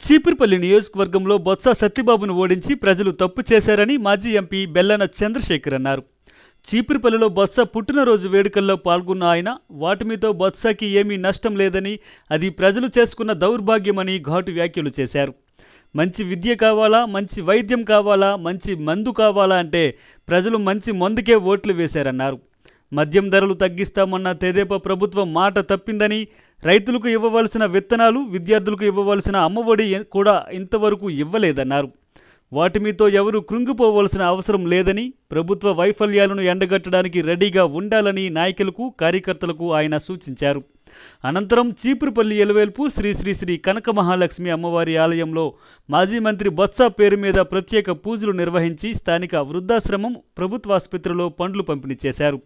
చీపురుపల్లి నియోజకవర్గంలో బొత్స సత్యబాబును ఓడించి ప్రజలు తప్పు చేశారని మాజీ ఎంపీ బెల్లన చంద్రశేఖర్ అన్నారు. చీపురుపల్లిలో బొత్స పుట్టినరోజు వేడుకల్లో పాల్గొన్న ఆయన వాటమితో బొత్సకి ఏమీ నష్టం లేదని, అది ప్రజలు చేసుకున్న దౌర్భాగ్యమని ఘాటు వ్యాఖ్యలు చేశారు. మంచి విద్య కావాలా, మంచి వైద్యం కావాలా, మంచి మందు కావాలా అంటే ప్రజలు మంచి మందుకే ఓట్లు వేశారన్నారు. మద్యం ధరలు తగ్గిస్తామన్న తెదేపా ప్రభుత్వం మాట తప్పిందని, రైతులకు ఇవ్వవలసిన విత్తనాలు, విద్యార్థులకు ఇవ్వవలసిన అమ్మఒడి కూడా ఇంతవరకు ఇవ్వలేదన్నారు. వాటిమీతో ఎవరు కృంగిపోవలసిన అవసరం లేదని, ప్రభుత్వ వైఫల్యాలను ఎండగట్టడానికి రెడీగా ఉండాలని నాయకులకు, కార్యకర్తలకు ఆయన సూచించారు. అనంతరం చీపురుపల్లి ఎలవేల్పు శ్రీ శ్రీ శ్రీ కనక మహాలక్ష్మి అమ్మవారి ఆలయంలో మాజీ మంత్రి బొత్స పేరు మీద ప్రత్యేక పూజలు నిర్వహించి స్థానిక వృద్ధాశ్రమం, ప్రభుత్వ ఆసుపత్రిలో పండ్లు పంపిణీ చేశారు.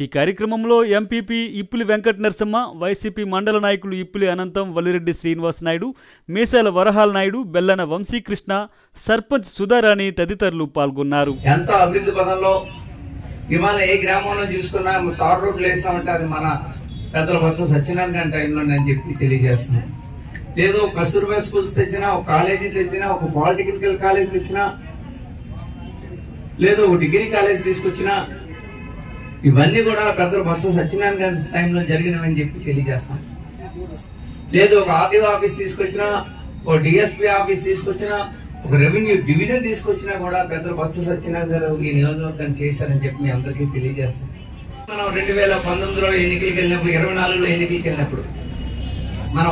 ఈ కార్యక్రమంలో ఎంపీపీ ఇప్పులి వెంకట నరసమ్మ, వైసీపీ మండల నాయకులు ఇప్పులి అనంతం, వల్లిరెడ్డి శ్రీనివాస్ నాయుడు, మేసాల వరహాల నాయుడు, బెల్లన వంశీకృష్ణ, సర్పంచ్ సుధారాణి తదితరులు పాల్గొన్నారు. ఎంతో అభివృద్ధి పదంలో ఇవాళ ఏ గ్రామంలో చూసుకున్నా తారు రోడ్లు వేస్తామంటే అది మన పెద్దల బొత్స సత్యనారాయణ టైంలో నేను చెప్పి తెలియజేస్తున్నాను. లేదు కస్తూర్బా స్కూల్స్ తెచ్చినా, ఒక కాలేజీ తెచ్చినా, ఒక పాలిటెక్నికల్ కాలేజ్ తెచ్చినా, లేదు ఒక డిగ్రీ కాలేజ్ తీసుకొచ్చినా, ఇవన్నీ కూడా పెద్దల బొత్స సత్యనారాయణ టైంలో జరిగినవని చెప్పి తెలియజేస్తాను. లేదు ఒక ఆర్డీఓ ఆఫీస్ తీసుకొచ్చినా, ఒక డిఎస్పీ ఆఫీస్ తీసుకొచ్చినా, ఒక రెవెన్యూ డివిజన్ తీసుకొచ్చినా కూడా పెద్దల బొత్స సత్యనారాయణ గారు ఈ నియోజకవర్గాన్ని చేశారని చెప్పి మీ అందరికీ తెలియజేస్తాను. మనం 2019లో ఎన్నికలకు వెళ్ళినప్పుడు, 24లో ఎన్నికలకు వెళ్ళినప్పుడు మనం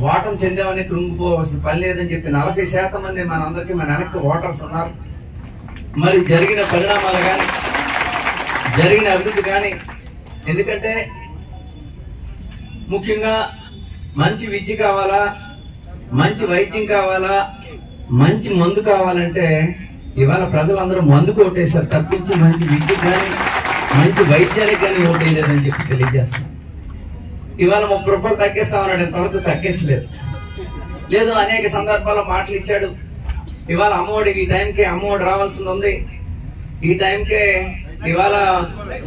ఓటం చెందామని కృంగిపోవాల్సిన పని లేదని చెప్పి 40% మంది మనందరికీ మన వెనక్కి ఓటర్స్ ఉన్నారు. మరి జరిగిన పరిణామాలు కానీ, జరిగిన అభివృద్ధి కానీ, ఎందుకంటే ముఖ్యంగా మంచి విద్య కావాలా, మంచి వైద్యం కావాలా, మంచి మందు కావాలంటే ఇవాళ ప్రజలందరూ మందుకు ఓటేశారు తప్పించి మంచి విద్యకు కానీ, మంచి వైద్యానికి కానీ ఓటేయలేదని చెప్పి తెలియజేస్తాం. ఇవాళ 30 రూపాయలు తగ్గిస్తామన్నాడు, ఇంతవరకు తగ్గించలేదు. లేదు అనేక సందర్భాల్లో మాటలు ఇచ్చాడు. ఇవాళ అమ్మఒడి ఈ టైంకే అమ్మఒడి రావాల్సింది ఉంది. ఈ టైంకే ఇవాళ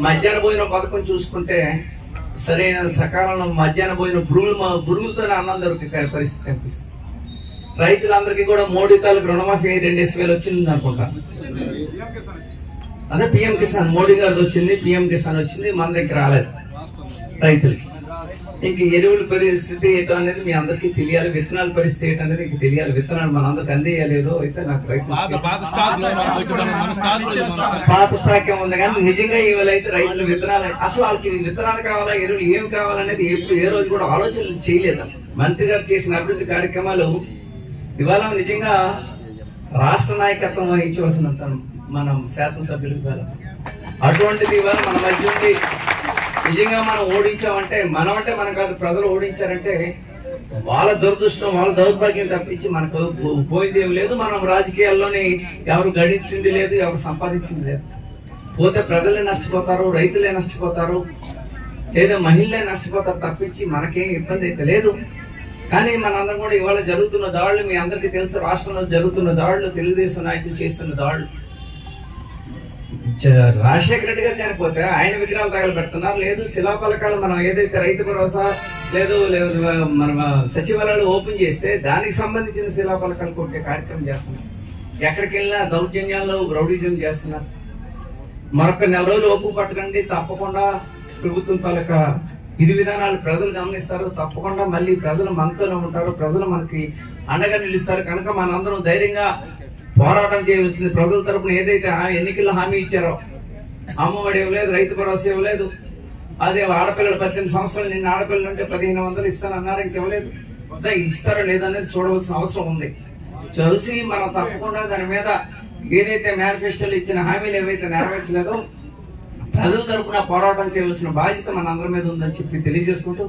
మధ్యాహ్న భోజనం పథకం చూసుకుంటే సరైన సకాలంలో మధ్యాహ్న భోజనం పురుగులతోనే అన్నం దొరికే పరిస్థితి కనిపిస్తుంది. రైతులందరికీ కూడా మోడీ తాలూకు రుణమాఫీ 2,000 వచ్చింది అనుకుంటా. అదే పిఎం కిసాన్, మోడీ గారిది వచ్చింది, పిఎం కిసాన్ వచ్చింది, మన దగ్గర రాలేదు రైతులకి. ఇంక ఎరువుల పరిస్థితి ఏంటో అనేది మీ అందరికీ తెలియాలి, విత్తనాల పరిస్థితి ఏంటో అనేది మీకు తెలియాలి. విత్తనాలు మన అందరికి అందేయలేదో అయితే నాకు రైతు పాత స్టాక్ ఏముంది కానీ నిజంగా ఇవాళ అయితే రైతులు విత్తనాలు, అసలు వాళ్ళకి విత్తనాలు కావాలా, ఎరువులు ఏమి కావాలనేది ఎప్పుడు ఏ రోజు కూడా ఆలోచనలు చేయలేదు. మంత్రి గారు చేసిన అభివృద్ధి కార్యక్రమాలు ఇవాళ నిజంగా రాష్ట్ర నాయకత్వం వహించవలసిన మనం శాసనసభ్యులు ఇవాళ అటువంటిది ఇవాళ మన మధ్య ఉండి నిజంగా మనం ఓడించామంటే, మనం అంటే మనం కాదు, ప్రజలు ఓడించారంటే వాళ్ళ దురదృష్టం, వాళ్ళ దౌర్భాగ్యం తప్పించి మనకు పోయింది ఏం లేదు. మనం రాజకీయాల్లోని ఎవరు గడించింది లేదు, ఎవరు సంపాదించింది లేదు. పోతే ప్రజలే నష్టపోతారు, రైతులే నష్టపోతారు, లేదా మహిళలే నష్టపోతారు తప్పించి మనకేం ఇబ్బంది అయితే లేదు. కానీ మనందరం కూడా ఇవాళ జరుగుతున్న దాడులు మీ అందరికీ తెలుసు. రాష్ట్రంలో జరుగుతున్న దాడులు, తెలుగుదేశం నాయకులు చేస్తున్న దాడులు. రాజశేఖర రెడ్డి గారు చనిపోతే ఆయన విగ్రహాలు తగలబెడుతున్నారు. లేదు శిలాఫలకాలు మనం ఏదైతే రైతు భరోసా లేదు మన సచివాలయాలు ఓపెన్ చేస్తే దానికి సంబంధించిన శిలాఫలకాలు కొట్టే కార్యక్రమం చేస్తున్నారు. ఎక్కడికి వెళ్ళినా దౌర్జన్యాలు, రౌడీజం చేస్తున్నారు. మరొక 4 రోజులు ఓపు పట్టకండి, తప్పకుండా ప్రభుత్వం తాలూకా విధి విధానాలు ప్రజలు గమనిస్తారు. తప్పకుండా మళ్ళీ ప్రజలు మనతోనే ఉంటారు, ప్రజలు మనకి అండగా నిలుస్తారు. కనుక మనందరం ధైర్యంగా పోరాటం చేయవలసింది. ప్రజల తరపున ఏదైతే ఎన్నికల్లో హామీ ఇచ్చారో, అమ్మఒడి ఇవ్వలేదు, రైతు భరోసా ఇవ్వలేదు, అదే ఆడపిల్లలు 18 సంవత్సరాలు నిన్న ఆడపిల్లలు ఉంటే 1,500 ఇస్తానన్నారు, ఇంకివ్వలేదు. ఇస్తారో లేదనేది చూడవలసిన అవసరం ఉంది. చూసి మనం తప్పకుండా దాని మీద ఏదైతే మేనిఫెస్టోలు ఇచ్చిన హామీలు ఏవైతే నెరవేర్చలేదో ప్రజల తరపున పోరాటం చేయవలసిన బాధ్యత మన అందరి మీద ఉందని చెప్పి తెలియజేసుకుంటూ